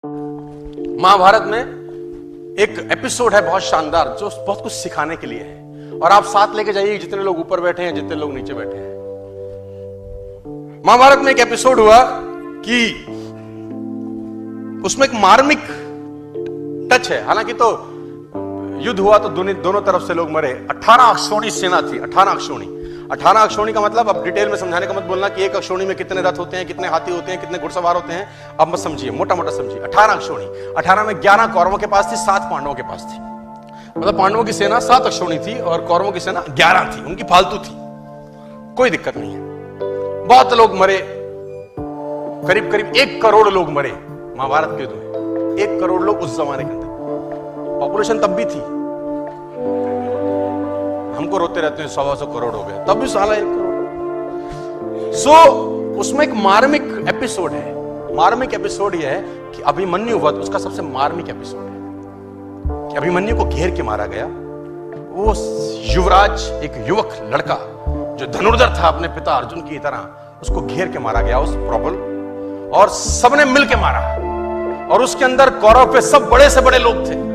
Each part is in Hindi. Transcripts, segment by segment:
महाभारत में एक एपिसोड है बहुत शानदार जो बहुत कुछ सिखाने के लिए है, और आप साथ लेके जाइए जितने लोग ऊपर बैठे हैं, जितने लोग नीचे बैठे हैं। महाभारत में एक एपिसोड हुआ कि उसमें एक मार्मिक टच है। हालांकि तो युद्ध हुआ तो दोनों तरफ से लोग मरे। 18 अक्षौणी सेना थी। 18 अक्षौणी 18 अक्षौणी का मतलब, अब डिटेल में समझाने का मत बोलना कि एक अक्षौणी में कितने रथ होते हैं, कितने हाथी होते हैं, कितने घुड़सवार होते हैं, अब मत समझिए, मोटा मोटा समझिए। 18 अक्षौणी, 18 में 11 कौरवों के पास थी, 7 पांडवों के पास थी। मतलब पांडवों की सेना 7 अक्षौणी थी और कौरवों की सेना 11 थी। उनकी फालतू थी, कोई दिक्कत नहीं है। बहुत लोग मरे, करीब करीब 1 करोड़ लोग मरे महाभारत के युद्ध में। 1 करोड़ लोग उस जमाने के अंदर। पॉपुलेशन तब भी थी, हमको रोते रहते हैं 100 करोड़ हो गए, तब भी साला 1 करोड़। उसमें एक मार्मिक एपिसोड है। मार्मिक एपिसोड यह है कि अभिमन्यु वध उसका सबसे मार्मिक एपिसोड है कि अभिमन्यु को घेर के मारा गया। वो युवराज, एक युवक लड़का जो धनुर्धर था अपने पिता अर्जुन की तरह, उसको घेर के मारा गया उस प्रबल, और सबने मिल के मारा। और उसके अंदर कौरव पे सब बड़े से बड़े लोग थे।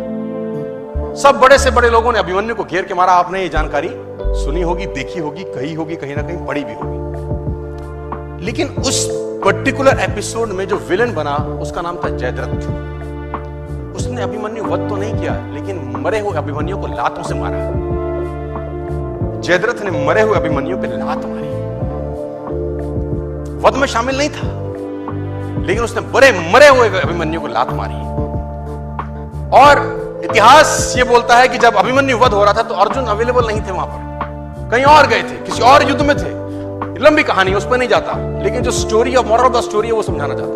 सब बड़े से बड़े लोगों ने अभिमन्यु को घेर के मारा। आपने ये जानकारी सुनी होगी, देखी होगी, कही होगी, कहीं ना कहीं पढ़ी भी होगी। लेकिन उस पर्टिकुलर एपिसोड में जो विलेन बना उसका नाम था जयद्रथ। उसने अभिमन्यु वध तो नहीं किया, लेकिन मरे हुए अभिमन्यु को लातों से मारा। जयद्रथ ने मरे हुए अभिमन्यु पे लात मारी। वध में शामिल नहीं था, लेकिन उसने मरे हुए अभिमन्यु को लात मारी। और इतिहास ये बोलता है कि जब अभिमन्यु वध हो रहा था तो अर्जुन अवेलेबल नहीं थे वहां पर, कहीं और गए थे, किसी और युद्ध में थे। लंबी कहानी, उस पर नहीं जाता, लेकिन जो story of moral of the story है वो समझाना चाहता।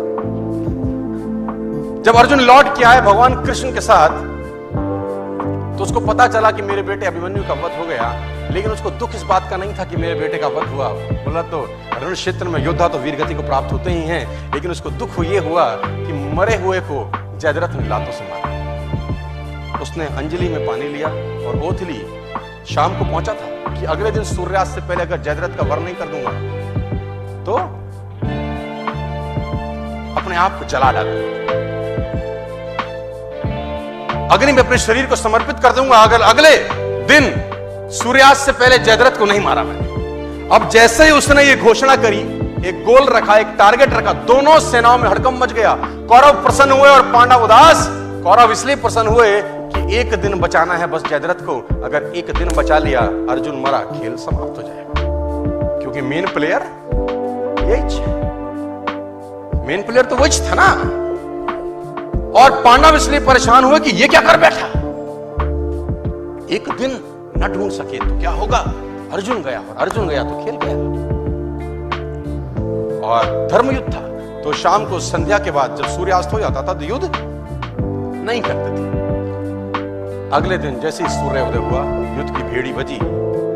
जब अर्जुन लौट के आए भगवान कृष्ण के साथ, तो उसको पता चला कि मेरे बेटे अभिमन्यु का वध हो गया, लेकिन उसको दुख इस बात का नहीं था कि मेरे बेटे का वध हुआ। बोला तो रण क्षेत्र में योद्धा तो वीरगति को प्राप्त होते ही हैं, लेकिन उसको दुख ये हुआ कि मरे हुए को जयद्रथ ने लातों से मारा। उसने अंजलि में पानी लिया और ओथ ली। शाम को पहुंचा था कि अगले दिन सूर्यास्त से पहले अगर जयद्रथ का वर्ण नहीं कर दूंगा तो अपने आप को जला डालूंगा, अग्नि में अपने शरीर को समर्पित कर दूंगा अगर अगले दिन सूर्यास्त से पहले जयद्रथ को नहीं मारा मैंने। अब जैसे ही उसने ये घोषणा करी, एक गोल रखा, एक टारगेट रखा, दोनों सेनाओं में हड़कंप मच गया। कौरव प्रसन्न हुए और पांडव उदास। कौरव इसलिए प्रसन्न हुए कि एक दिन बचाना है बस जयद्रथ को। अगर एक दिन बचा लिया, अर्जुन मरा, खेल समाप्त हो जाएगा, क्योंकि मेन प्लेयर यही है। मेन प्लेयर तो वही था ना। और पांडव इसलिए परेशान हुए कि ये क्या कर बैठा, एक दिन न ढूंढ सके तो क्या होगा। अर्जुन गया, और अर्जुन गया तो खेल गया। और धर्मयुद्ध था, तो शाम को संध्या के बाद जब सूर्यास्त हो जाता था तो युद्ध नहीं करते थे। अगले दिन जैसे ही सूर्योदय हुआ, युद्ध की भेड़ी बजी,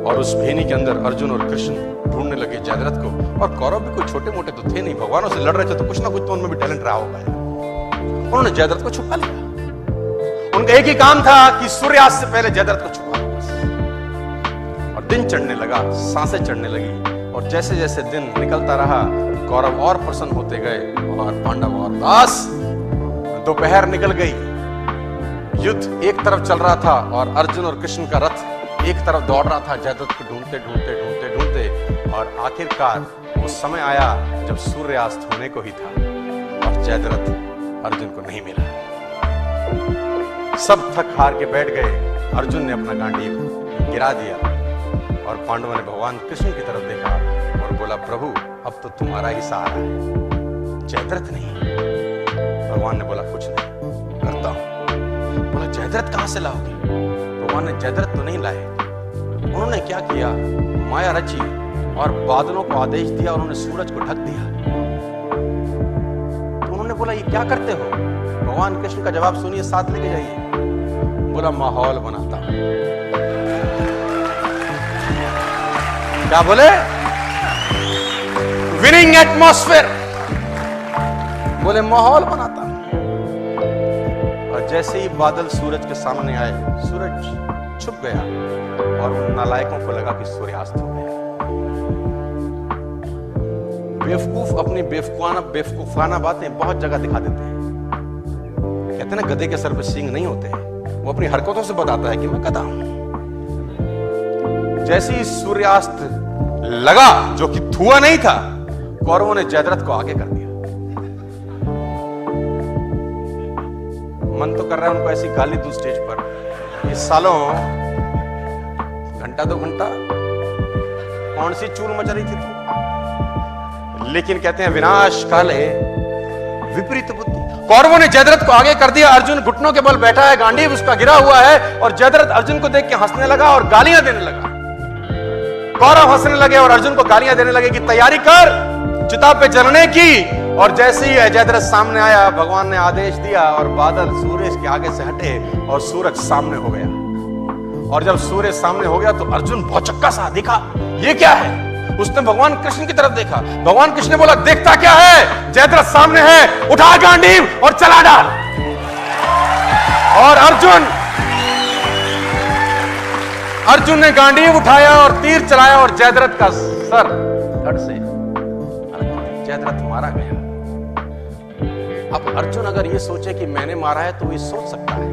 और उस भेड़ी के अंदर अर्जुन और कृष्ण ढूंढने लगे जयद्रथ को। और कौरव भी कोई छोटे मोटे तो थे नहीं, भगवानों से लड़ रहे थे, तो कुछ ना कुछ तो उनमें भी टैलेंट रहा होगा। उन्होंने जयद्रथ को छुपा लिया। उनका एक ही काम था कि सूर्यास्त से पहले जयद्रथ को छुपा लिया। और दिन चढ़ने लगा, सांसें चढ़ने लगी, और जैसे जैसे दिन निकलता रहा, कौरव और प्रसन्न होते गए और पांडव और उदास। दोपहर निकल गई, युद्ध एक तरफ चल रहा था और अर्जुन और कृष्ण का रथ एक तरफ दौड़ रहा था जयद्रथ को ढूंढते ढूंढते ढूंढते ढूंढते। और आखिरकार वो समय आया जब सूर्यास्त होने को ही था और जयद्रथ अर्जुन को नहीं मिला। सब थक हार के बैठ गए। अर्जुन ने अपना गांडीव गिरा दिया और पांडवों ने भगवान कृष्ण की तरफ देखा और बोला, प्रभु अब तो तुम्हारा ही सहारा है, जयद्रथ नहीं। भगवान ने बोला, कुछ नहीं, करता हूं। बोला, जयद्रथ कहां से लाओगे? भगवान ने जयद्रथ तो नहीं लाए। उन्होंने क्या किया, माया रची और बादलों को आदेश दिया, उन्होंने सूरज को ढक दिया। तो उन्होंने बोला, ये क्या करते हो? भगवान कृष्ण का जवाब सुनिए, साथ लेके जाइए। बोला, माहौल बनाता हूं। क्या बोले? Winning atmosphere. बोले, माहौल बनाता हूं। और जैसे ही बादल सूरज के सामने आए, सूरज छुप गया और उन नालायकों को लगा कि सूर्यास्त हो गया। बेवकूफ अपनी बेवकूफाना बातें बहुत जगह दिखा देते हैं। कहते हैं ना गधे के सर पे सींग नहीं होते, वो अपनी हरकतों से बताता है कि मैं गधा हूं। जैसे ही सूर्यास्त लगा, जो कि धुआं नहीं था, कौरवों ने जयद्रथ को आगे कर दिया। मन तो कर रहा है उनको ऐसी गाली दूं स्टेज पर, इस सालों घंटा 2 घंटा कौन सी चूल मच रही थी तू। लेकिन कहते हैं विनाश काले विपरीत बुद्धि। कौरवों ने जयद्रथ को आगे कर दिया। अर्जुन घुटनों के बल बैठा है, गांडीव उसका गिरा हुआ है, और जयद्रथ अर्जुन को देख के हंसने लगा और गालियां देने लगा। कौरव हंसने लगे और अर्जुन को गालियां देने लगे कि तैयारी कर चिता पे जलने की। और जैसे ही जयद्रथ सामने आया, भगवान ने आदेश दिया और बादल सूर्य के आगे से हटे और सूरज सामने हो गया। और जब सूर्य सामने हो गया तो अर्जुन भौचक्का सा दिखा, ये क्या है? उसने भगवान कृष्ण की तरफ देखा। भगवान कृष्ण ने बोला, देखता क्या है, जयद्रथ सामने है, उठा गांडीव और चला डाल। और अर्जुन ने गांडीव उठाया और तीर चलाया और जयद्रथ का सर धड़ से जयद्रथ मारा गया। अब अर्जुन अगर ये सोचे कि मैंने मारा है तो ये सोच सकता है।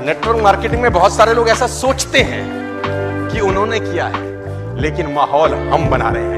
नेटवर्क मार्केटिंग में बहुत सारे लोग ऐसा सोचते हैं कि उन्होंने किया है, लेकिन माहौल हम बना रहे हैं।